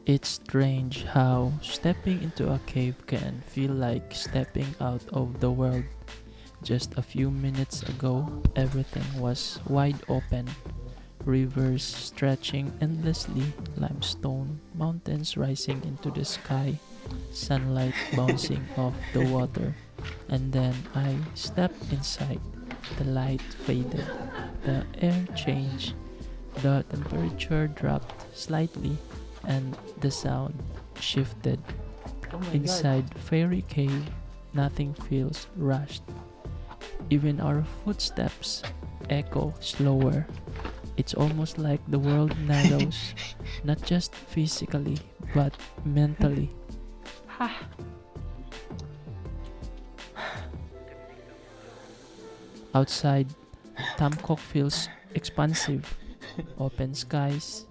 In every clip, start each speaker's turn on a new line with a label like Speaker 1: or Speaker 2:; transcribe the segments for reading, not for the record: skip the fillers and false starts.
Speaker 1: It's strange how stepping into a cave can feel like stepping out of the world. Just a few minutes ago, everything was wide open. Rivers stretching endlessly, limestone mountains rising into the sky, sunlight bouncing off the water. And then I stepped inside. The light faded, the air changed, the temperature dropped slightly, and the sound shifted.
Speaker 2: Oh my god.
Speaker 1: Inside Fairy Cave, nothing feels rushed. Even our footsteps echo slower. It's almost like the world narrows, not just physically, but mentally. Outside, Tam Cốc feels expansive. Open skies,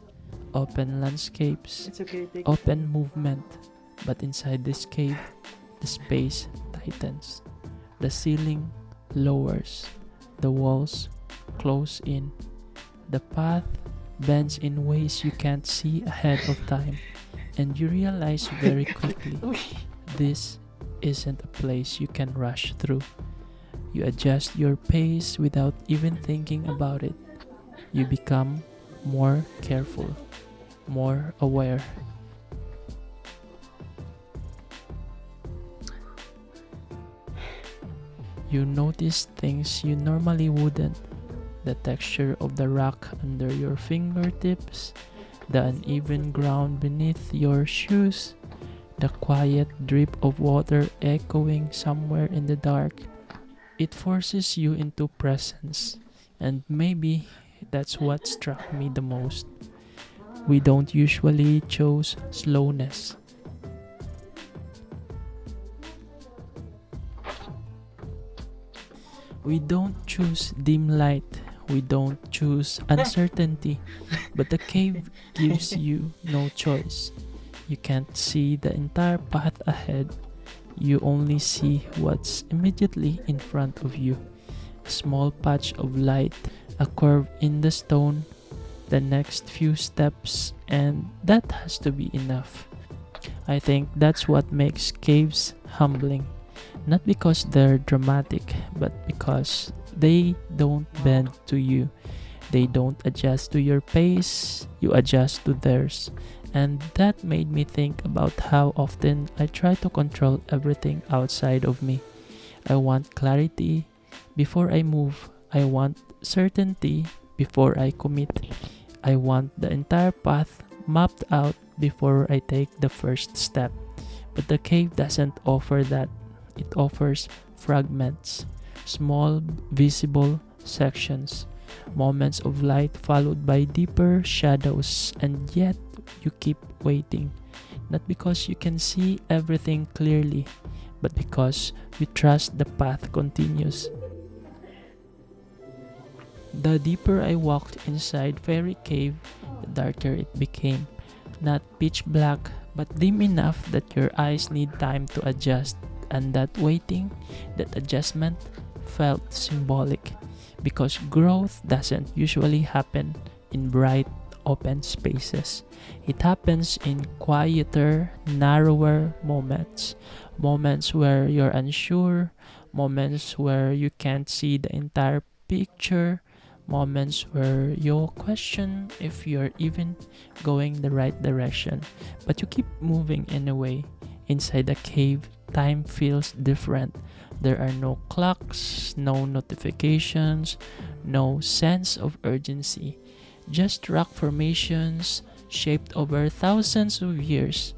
Speaker 1: open landscapes,
Speaker 2: It's okay, take
Speaker 1: open movement. But inside this cave, the space tightens. The ceiling lowers. The walls close in. The path bends in ways you can't see ahead of time. And you realize very quickly this isn't a place you can rush through. You adjust your pace without even thinking about it. You become more careful, more aware. You notice things you normally wouldn't. The texture of the rock under your fingertips, the uneven ground beneath your shoes, the quiet drip of water echoing somewhere in the dark. It forces you into presence, and maybe that's what struck me the most. We don't usually choose slowness. We don't choose dim light. We don't choose uncertainty. But the cave gives you no choice. You can't see the entire path ahead. You only see what's immediately in front of you. A small patch of light, a curve in the stone, the next few steps, and that has to be enough. I think that's what makes caves humbling. Not because they're dramatic, but because they don't bend to you. They don't adjust to your pace, you adjust to theirs. And that made me think about how often I try to control everything outside of me. I want clarity before I move. I want certainty before I commit. I want the entire path mapped out before I take the first step. But the cave doesn't offer that. It offers fragments, small, visible sections, moments of light followed by deeper shadows, and yet you keep waiting. Not because you can see everything clearly, but because you trust the path continues. The deeper I walked inside Fairy Cave, the darker it became. Not pitch black, but dim enough that your eyes need time to adjust. And that waiting, that adjustment, felt symbolic because growth doesn't usually happen in bright, open spaces. It happens in quieter, narrower moments. Moments where you're unsure, moments where you can't see the entire picture, moments where you question if you're even going the right direction, but you keep moving anyway. Inside the cave, time feels different. There are no clocks, no notifications, no sense of urgency. Just rock formations shaped over thousands of years.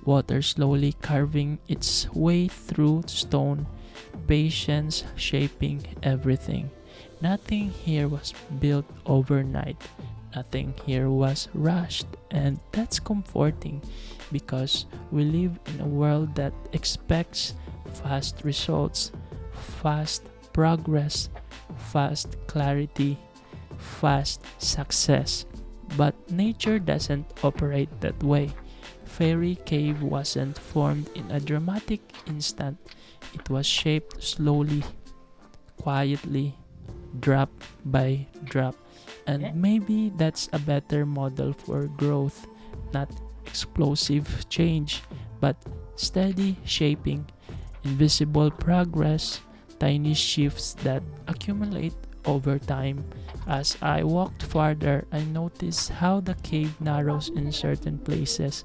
Speaker 1: Water slowly carving its way through stone, patience shaping everything. Nothing here was built overnight. Nothing here was rushed, and that's comforting because we live in a world that expects fast results, fast progress, fast clarity, fast success. But nature doesn't operate that way. Fairy Cave wasn't formed in a dramatic instant, it was shaped slowly, quietly, drop by drop. And maybe that's a better model for growth, not explosive change, but steady shaping, invisible progress, tiny shifts that accumulate over time. As I walked farther, I noticed how the cave narrows in certain places.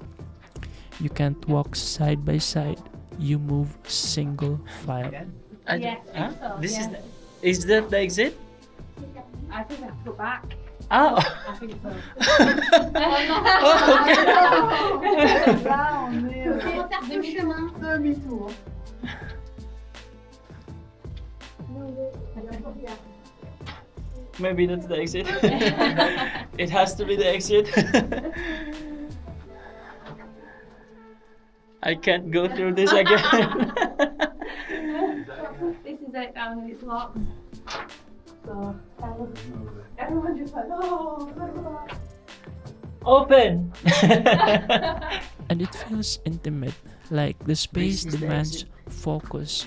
Speaker 1: You can't walk side by side, you move single file.
Speaker 2: Yes,
Speaker 1: Huh?
Speaker 2: so,
Speaker 1: This
Speaker 2: yeah.
Speaker 1: is that the exit?
Speaker 2: I think I have to go back.
Speaker 1: Oh,
Speaker 2: I think so.
Speaker 3: Là, on est demi-tour.
Speaker 1: maybe that's the exit. It has to be the exit. I can't go through this again.
Speaker 2: This is it down and it's locked. So everyone just like, oh,
Speaker 1: Open! And it feels intimate, like the space
Speaker 4: This is the
Speaker 1: demands focus.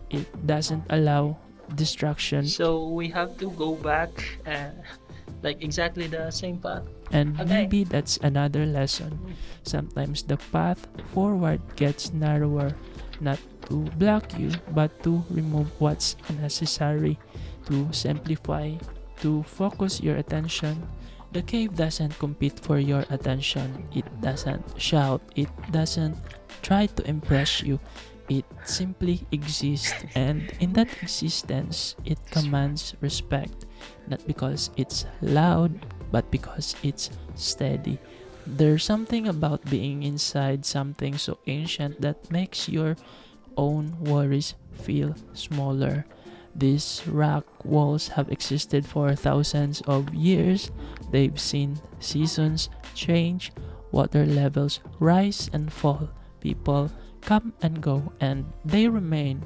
Speaker 1: It doesn't allow distraction. So we have to go back, like exactly the same path. And
Speaker 4: Okay.
Speaker 1: maybe that's another lesson. Sometimes the path forward gets narrower, not to block you, but to remove what's unnecessary, to simplify, to focus your attention. The cave doesn't compete for your attention. It doesn't shout. It doesn't try to impress you. It simply exists, and in that existence, it commands respect, not because it's loud, but because it's steady. There's something about being inside something so ancient that makes your own worries feel smaller. These rock walls have existed for thousands of years. They've seen seasons change, water levels rise and fall, people come and go, and they remain.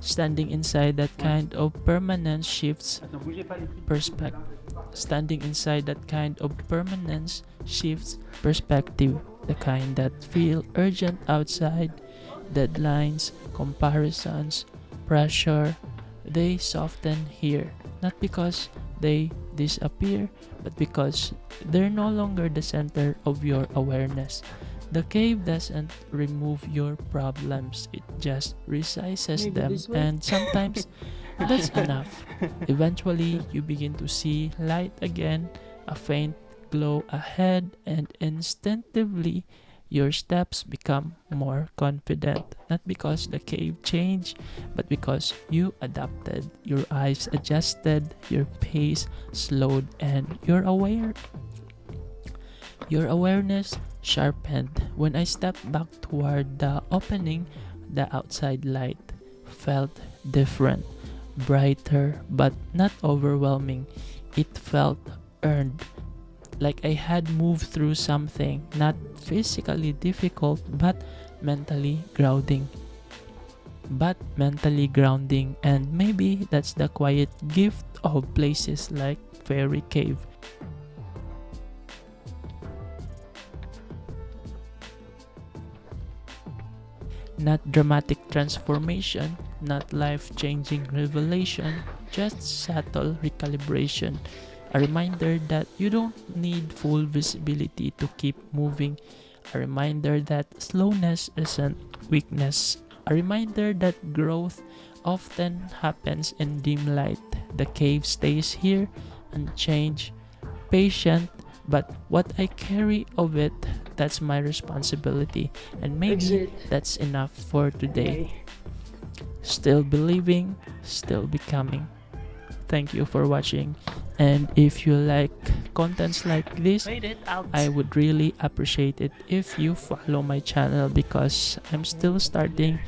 Speaker 1: Standing inside that kind of permanence shifts perspective. Standing inside that kind of permanence shifts perspective. The kind that feel urgent outside, deadlines, comparisons, pressure, they soften here. Not because they disappear, but because they're no longer the center of your awareness. The cave doesn't remove your problems, it just resizes
Speaker 4: Maybe
Speaker 1: them,
Speaker 4: this way?
Speaker 1: and sometimes that's enough. Eventually, you begin to see light again, a faint glow ahead, and instinctively, your steps become more confident. Not because the cave changed, but because you adapted. Your eyes adjusted, your pace slowed, and your awareness sharpened. When I stepped back toward the opening, the outside light felt different, brighter, but not overwhelming. It felt earned, like I had moved through something not physically difficult but mentally grounding. And maybe that's the quiet gift of places like Fairy Cave. Not dramatic transformation, not life-changing revelation, just subtle recalibration. A reminder that you don't need full visibility to keep moving. A reminder that slowness isn't weakness. A reminder that growth often happens in dim light. The cave stays here, unchanged, patient, but what I carry of it, that's my responsibility. And maybe
Speaker 4: Exit.
Speaker 1: that's enough for today.
Speaker 4: Okay.
Speaker 1: Still believing, still becoming. Thank you for watching. And if you like contents like this,
Speaker 4: Made it out.
Speaker 1: I would really appreciate it if you follow my channel because I'm still starting